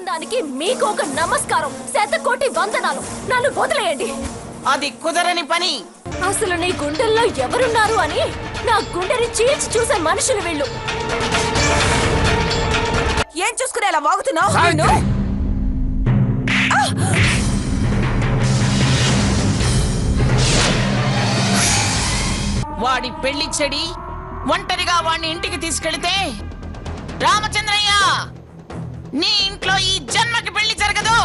ఆనందానికి మీకు ఒక నమస్కారం, శతకోటి వందనాలు. నన్ను వదిలేయండి. అది కుదరని పని. అసలు నీ గుండెల్లో ఎవరున్నారు అని నా గుండెని చీల్చి చూసే మనుషులు వీళ్ళు. ఏం చూసుకునే అలా వాగుతున్నావు? వాడి పెళ్లి చెడి ఒంటరిగా వాడిని ఇంటికి తీసుకెళ్తే, రామచంద్రయ్య నీ ఇంట్లో ఈ జన్మకి పెళ్లి జరగదు.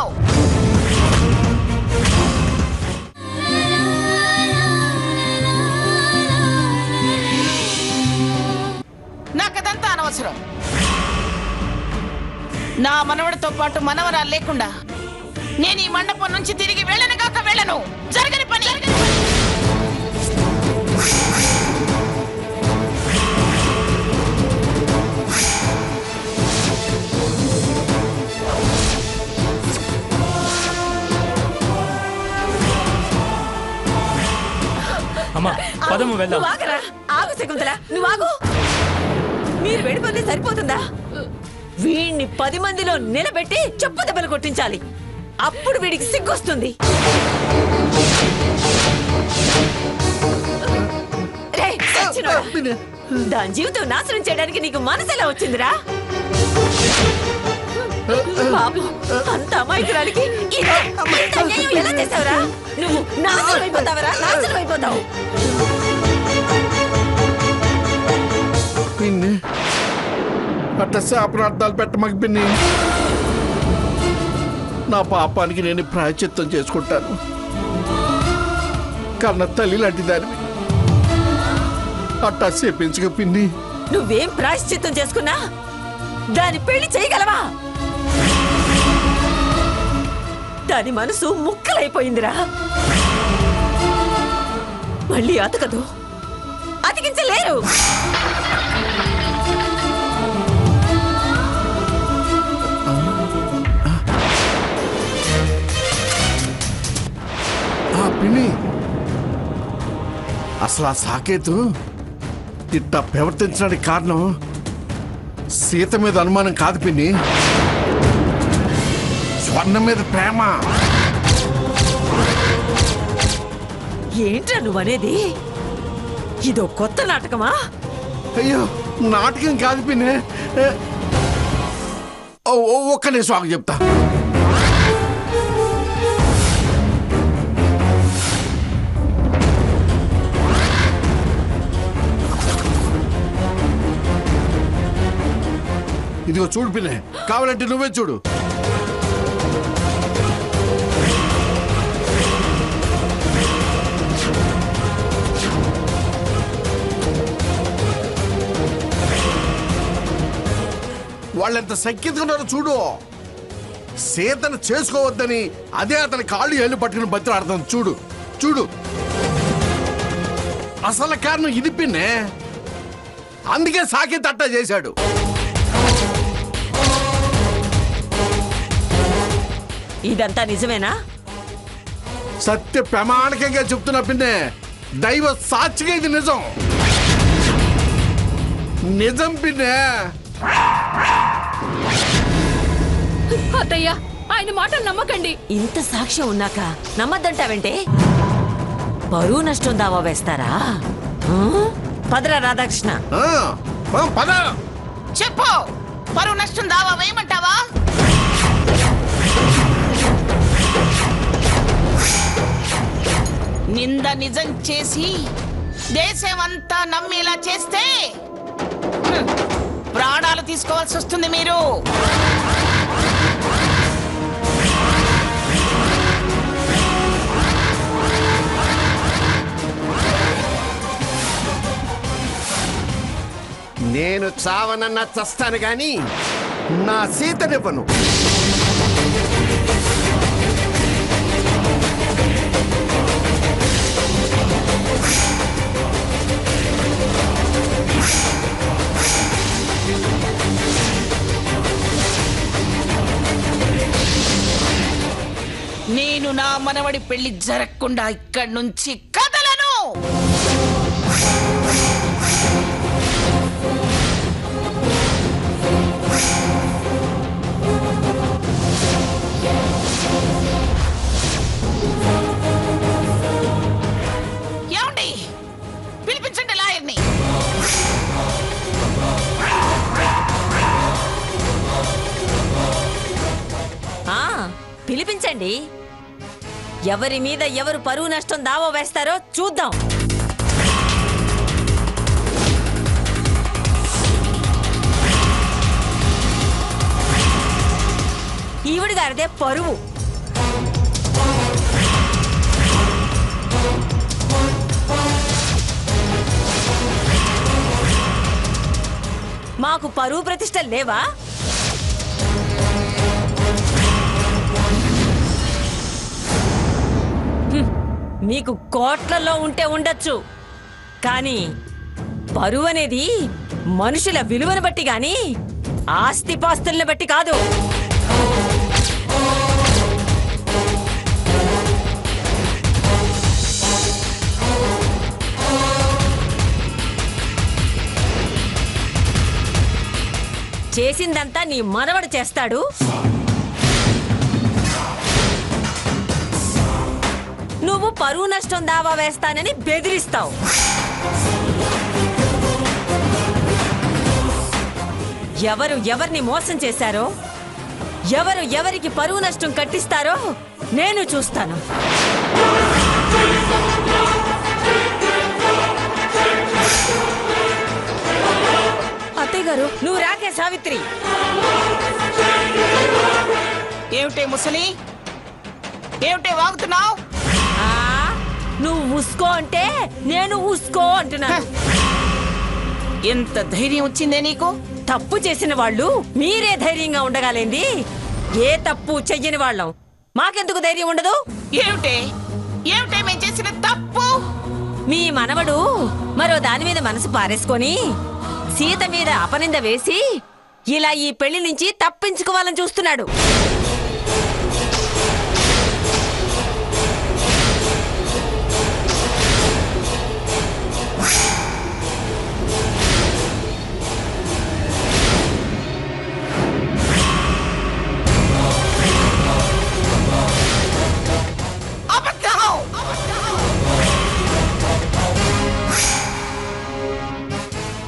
నాకదంతా అనవసరం. నా మనవడితో పాటు మనవరాలు లేకుండా నేను ఈ మండపం నుంచి తిరిగి వెళ్ళను కాక వెళ్ళను. జరగని పని. అమ్మా పదము వెళ్దాం. ఆగు శకుంతల, నువ్వు ఆగు. మీరు వెళ్ళిపోతే సరిపోతుందా? వీడిని 10 మందిలో నిలబెట్టి చెప్పు దెబ్బలు కొట్టించాలి. అప్పుడు వీడికి సిగ్గొస్తుంది. దాని జీవితం నాశనం చేయడానికి నీకు మనసు ఎలా వచ్చిందిరా? బాబు, అంత అమాయకురాలికి ఎలా చేసావురా? నువ్వు నాశనం అయిపోతావరా? నాశనం అయిపోతావు. అట్లా శాపనార్థాలు పెట్టమాకు పిన్ని. నా పాపానికి నేను ప్రాయశ్చిత్తం చేసుకుంటాను. కన్న తల్లి లాంటి దానివి అట్టా చేపించక పిన్ని. నువ్వేం ప్రాయశ్చిత్తం చేసుకున్నా దాని పెళ్లి చేయగలవా? దాని మనసు ముక్కలైపోయిందిరా. మళ్ళీ అతకదు, అతికించలేరు. పిన్ని, అసలు ఆ సాకేతు ఇట్టా ప్రవర్తించడానికి కారణం సీత మీద అనుమానం కాదు పిన్ని, స్వర్ణం మీద ప్రేమ. ఏంట్రా నువ్వనేది? ఇదో కొత్త నాటకమా? అయ్యో, నాటకం కాదు పిన్ని. ఒక్క నిమిషం ఆగు చెప్తా. ఇదిగో చూడు పిల్లే, కావాలంటే నువ్వే చూడు. వాళ్ళెంత సంకేతుకున్నారో చూడు. సీతను చేసుకోవద్దని అదే అతని కాళ్ళు ఏళ్ళు పట్టుకుని బతిలాడుతుంది. చూడు చూడు, అసలు కారణం ఇది పిన్నే. అందుకే సాకేత్ అట్టా చేశాడు. ఇదంతా నిజమేనా? సత్య ప్రమాణకంగా చెప్తున్నా పిన్నే, దైవ సాక్షిగా ఇది నిజం. నిజం పిన్నే. అత్తయ్య, ఆయన మాటలు నమ్మకండి. ఇంత సాక్ష్యం ఉన్నాక నమ్మద్దంటావంటే? బరువు నష్టం దావా వేస్తారా? పదరా రాధాకృష్ణ. పద. చెప్పు, బరువు నష్టం దావా వేయమంటావా? నింద నిజం చేసి దేశమంతా నమ్మేలా చేస్తే ప్రాణాలు తీసుకోవాల్సి వస్తుంది మీరు. నేను చావనన్నా చస్తాను గాని నా సీతనివ్వను. నేను నా మనవడి పెళ్లి జరగకుండా ఇక్కడి నుంచి కదలను. పిలిపించండి. ఎవరి మీద ఎవరు పరువు నష్టం దావా వేస్తారో చూద్దాం. ఈవిడ గారిదే పరువు. మాకు పరువు ప్రతిష్టలు లేవా? మీకు కోట్లలో ఉంటే ఉండొచ్చు, కానీ పరువు అనేది మనుషుల విలువను బట్టి గాని ఆస్తిపాస్తుల్ని బట్టి కాదు. చేసిందంతా నీ మనవడు చేస్తాడు. నువ్వు పరువు నష్టం దావా వేస్తానని బెదిరిస్తావు. ఎవరు ఎవరిని మోసం చేశారో, ఎవరు ఎవరికి పరువు నష్టం కట్టిస్తారో నేను చూస్తాను. అత్తయ్య గారు, నువ్వు రాకే సావిత్రి. ఏమిటే ముసలి, ఏమిటే వాగుతున్నావు? నువ్వు ఉస్కో అంటే నేను ఉస్కో అంటున్నాను. ఎంత ధైర్యం వచ్చిందే నీకు? తప్పు చేసిన వాళ్ళు మీరే ధైర్యంగా ఉండగాలేంది. ఏ తప్పు చెయ్యని వాళ్ళం మాకెందుకు ధైర్యం ఉండదు? ఏమిటే ఏమిటే మేము చేసిన తప్పు? మీ మనవడు మరో దాని మీద మనసు పారేసుకొని సీత మీద అపనింద వేసి ఇలా ఈ పెళ్లి నుంచి తప్పించుకోవాలని చూస్తున్నాడు.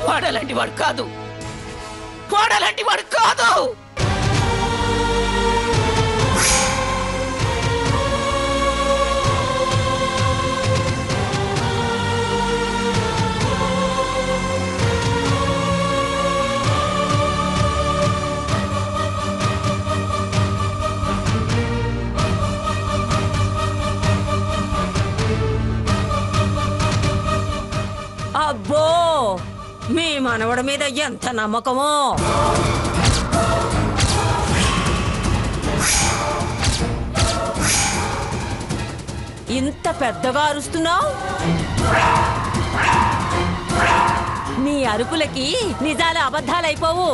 వాడలాంటి వాడు కాదు, వాడలాంటి వాడు కాదు. అబ్బో, మీ మనవడి మీద ఎంత నమ్మకమో! ఇంత పెద్దగా అరుస్తున్నావు. నీ అరుపులకి నిజాలు అబద్ధాలైపోవు.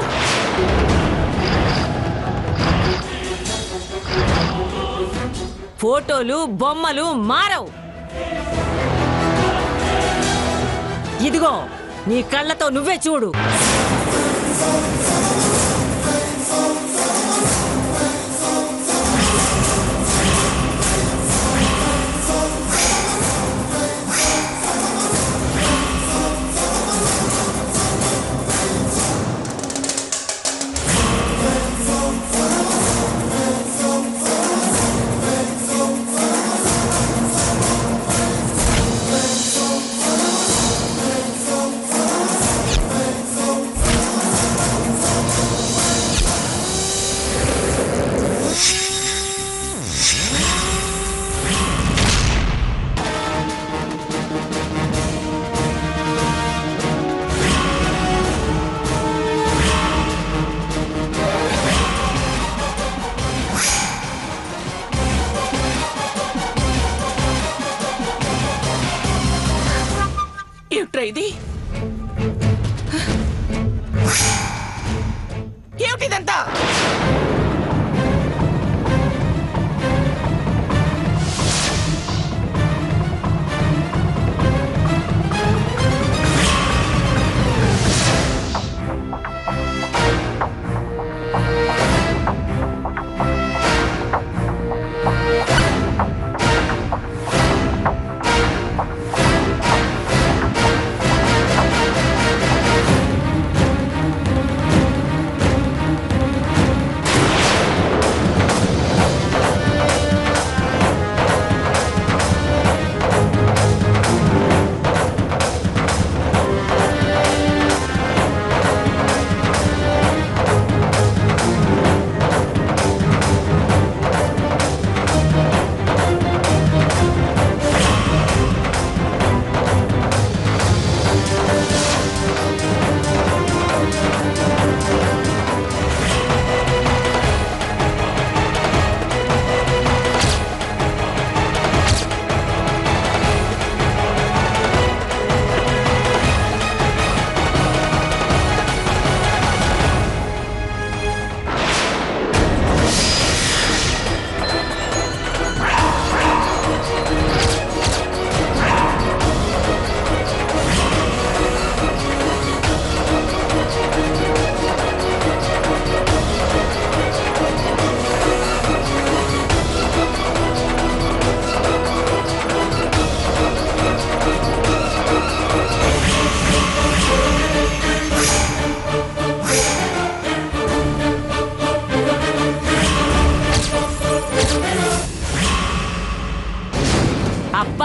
ఫోటోలు బొమ్మలు మారవు. ఇదిగో నీ కళ్ళతో నువ్వే చూడు.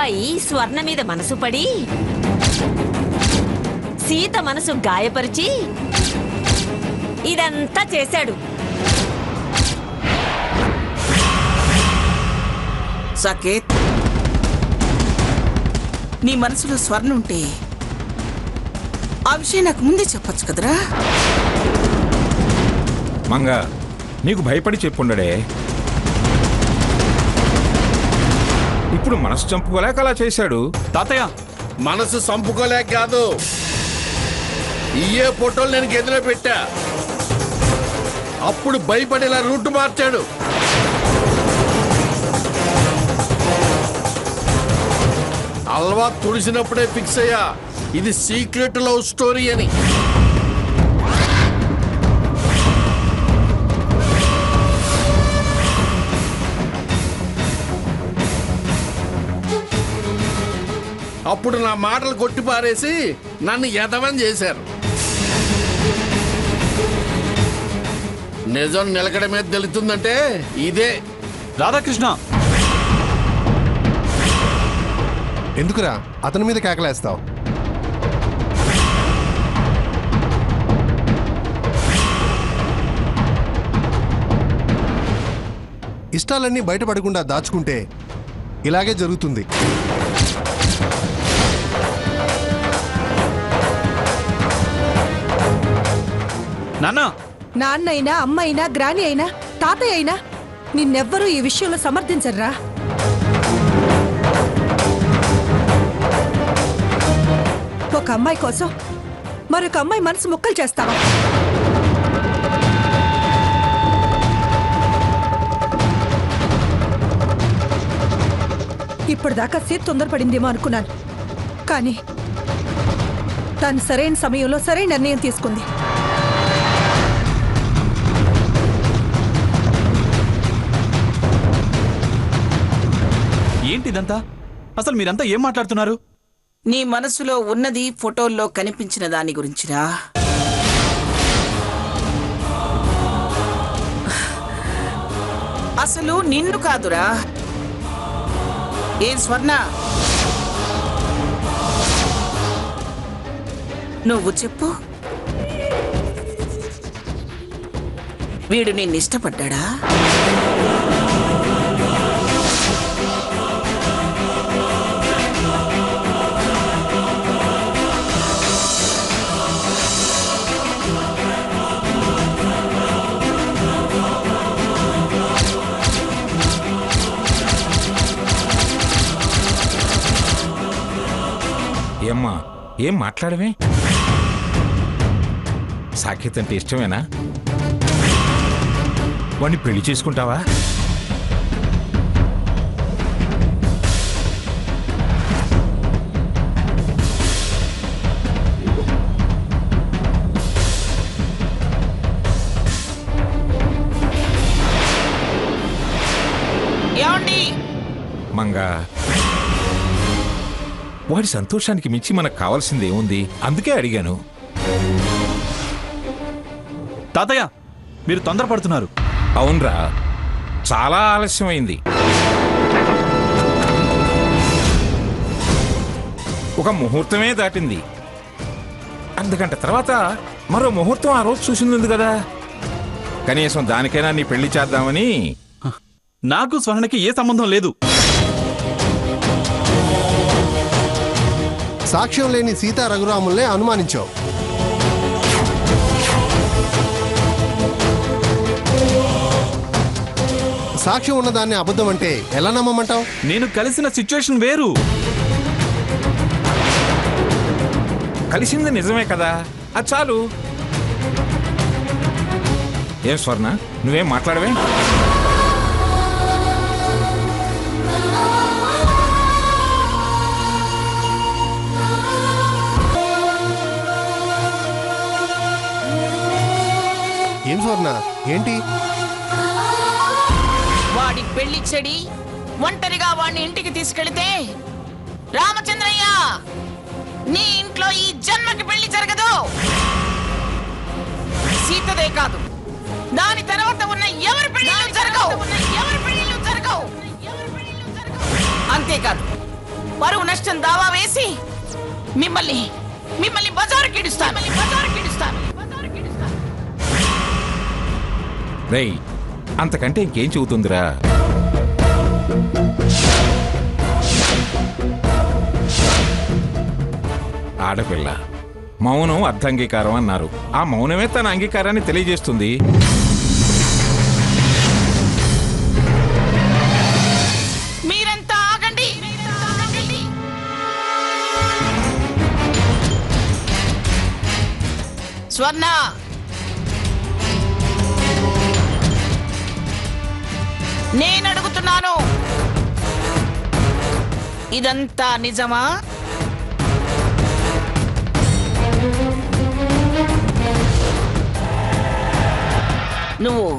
అబ్బాయి స్వర్ణ మీద మనసు పడి సీత మనసు గాయపరిచి ఇదంతా చేశాడు. సాకేత్, నీ మనసులో స్వర్ణ ఉంటే ఆ విషయం నాకు ముందే చెప్పొచ్చు కదరా. మంగ, నీకు భయపడి చెప్పుండడే. ఇప్పుడు మనసు చంపుకోలేక అలా చేశాడు. తాతయ్య, మనసు సంపుకోలేక కాదు, ఇయే ఫోటోలు నేను గదిలో పెట్టా. అప్పుడు భయపడేలా రూట్ మార్చాడు. అల్వా తుడిసినప్పుడే ఫిక్స్ అయ్యా ఇది సీక్రెట్ లవ్ స్టోరీ అని. అప్పుడు నా మాటలు కొట్టి పారేసి నన్ను ఎదవని చేశారు. నిజం నిలకడ మీద తెలుస్తుందంటే ఇదే. రాధాకృష్ణ, ఎందుకురా అతని మీద కేకలేస్తావు? ఇష్టాలన్నీ బయటపడకుండా దాచుకుంటే ఇలాగే జరుగుతుంది. నాన్నైనా అమ్మైనా గ్రాని అయినా తాతయ్య అయినా నిన్నెవ్వరూ ఈ విషయంలో సమర్థించర్రా. ఒక అమ్మాయి కోసం మరొక అమ్మాయి మనసు ముక్కలు చేస్తావా? ఇప్పటిదాకా సీత తొందరపడిందేమో అనుకున్నాను, కానీ తను సరైన సమయంలో సరైన నిర్ణయం తీసుకుంది. ఏంటిదంతా? అసలు మీరంతా ఏం మాట్లాడుతున్నారు? నీ మనసులో ఉన్నది ఫోటోల్లో కనిపించిన దాని గురించిరా. అసలు నిన్ను కాదురా. ఏం స్వర్ణ, నువ్వు చెప్పు, వీడు నిన్ను ఇష్టపడ్డా? ఏమ్మా, ఏం మాట్లాడమే? సాకేత్ అంటే ఇష్టమేనా? వాణ్ణి పెళ్లి చేసుకుంటావా? ఏమండి? మంగా, వాడి సంతోషానికి మించి మనకు కావాల్సింది ఏముంది? అందుకే అడిగాను. తాతయ్య, మీరు తొందరపడుతున్నారు. అవునరా, చాలా ఆలస్యమైంది. ఒక ముహూర్తమే దాటింది. అర్ధగంట తర్వాత మరో ముహూర్తం ఆ రోజు చూసింది కదా. కనీసం దానికైనా నీ పెళ్లి చేద్దామని. నాకు స్వర్ణకి ఏ సంబంధం లేదు. సాక్ష్యం లేని సీతా రఘురాముల్నే అనుమానించావు. సాక్ష్యం ఉన్నదాన్ని అబద్ధం అంటే ఎలా నమ్మమంటావు? నేను కలిసిన సిచ్యువేషన్ వేరు. కలిసింది నిజమే కదా, అది చాలు. ఏం స్వర్ణ, నువ్వేం మాట్లాడవే? ఏం స్వర్ణ, ఏంటి? వాడి పెళ్లి చెడి ఒంటరిగా వాడిని ఇంటికి తీసుకెళితే, రామచంద్రయ్య, నీ ఇంట్లో ఈ జన్మకి పెళ్లి జరగదు. సీతదే కాదు, దాని తర్వాత ఉన్న ఎవరి పెళ్లిళ్ళు జరగవు. అంతేకాదు, పరువు నష్టం దావా వేసి మిమ్మల్ని బజారు కిడుస్తాను. రేయ్, అంతకంటే ఇంకేం చెబుతుందిరా? ఆడపిల్ల మౌనం అర్ధాంగీకారం అన్నారు. ఆ మౌనమే తన అంగీకారాన్ని తెలియజేస్తుంది. మీరంతా ఆగండి. స్వర్ణ, నేను అడుగుతున్నాను, ఇదంతా నిజమా? నువ్వు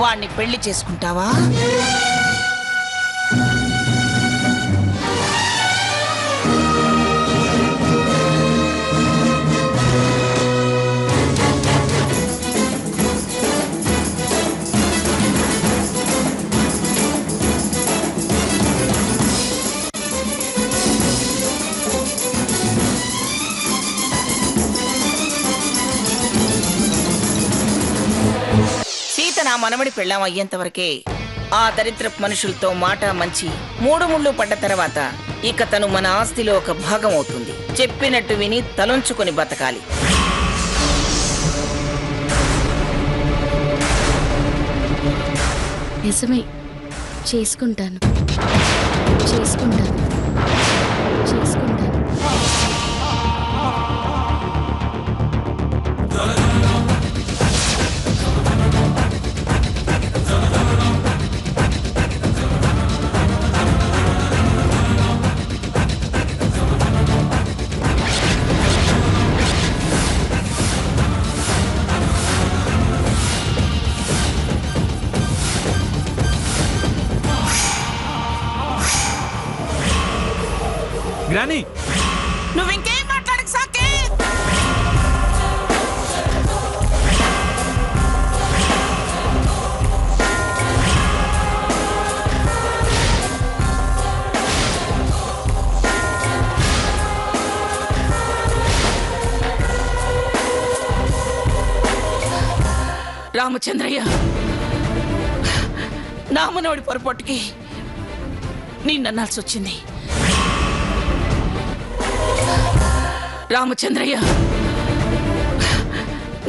వాణ్ణి పెళ్లి చేసుకుంటావా? సీత నా మనవడి పెళ్ళాం అయ్యేంత వరకే ఆ దరిద్రపు మనుషులతో మాట మంచి 3 ముళ్ళు పడ్డ తర్వాత ఇక తను మన ఆస్తిలో ఒక భాగం అవుతుంది. చెప్పినట్టు విని తలొంచుకొని బతకాలి. నిజమే, చేసుకుంటాను. చేసుకుంటాను. చేసుకుంటాను. గ్రానీ, నువ్వింకేం మాట్లాడక సాకేత్. రామచంద్రయ్య, నా మనవడి పొరపాటుకి నిన్నన్నాల్సి వచ్చింది. రామచంద్రయ్య,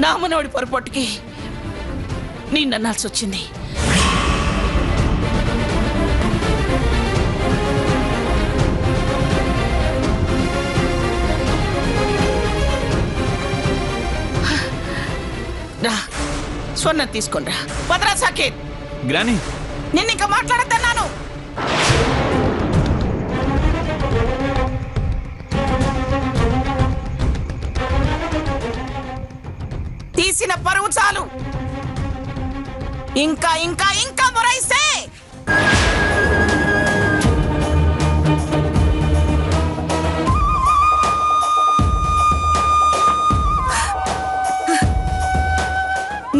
నా మనవడి పొరపాటుకి నిన్నన్నాల్సి వచ్చింది. రా, స్వర్ణ తీసుకొనిరా. పదరా సాకేత్. గ్రానీ, నిన్నింక మాట్లాడద్దన్నాను. తీసిన పరువు చాలు. ఇంకా ఇంకా ఇంకా మొరైస్తే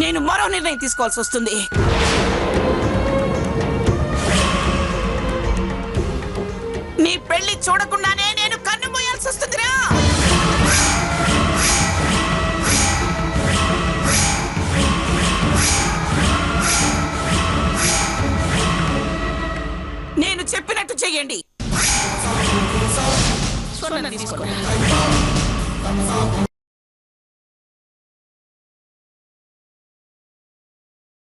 నేను మరో నిర్ణయం తీసుకోవాల్సి వస్తుంది. నీ పెళ్లి చూడకుండానే నేను కన్ను మూయాల్సి వస్తుందిరా. నేను చెప్పినట్టు చెయ్యండి. స్వర్ణ తీసుకోరా.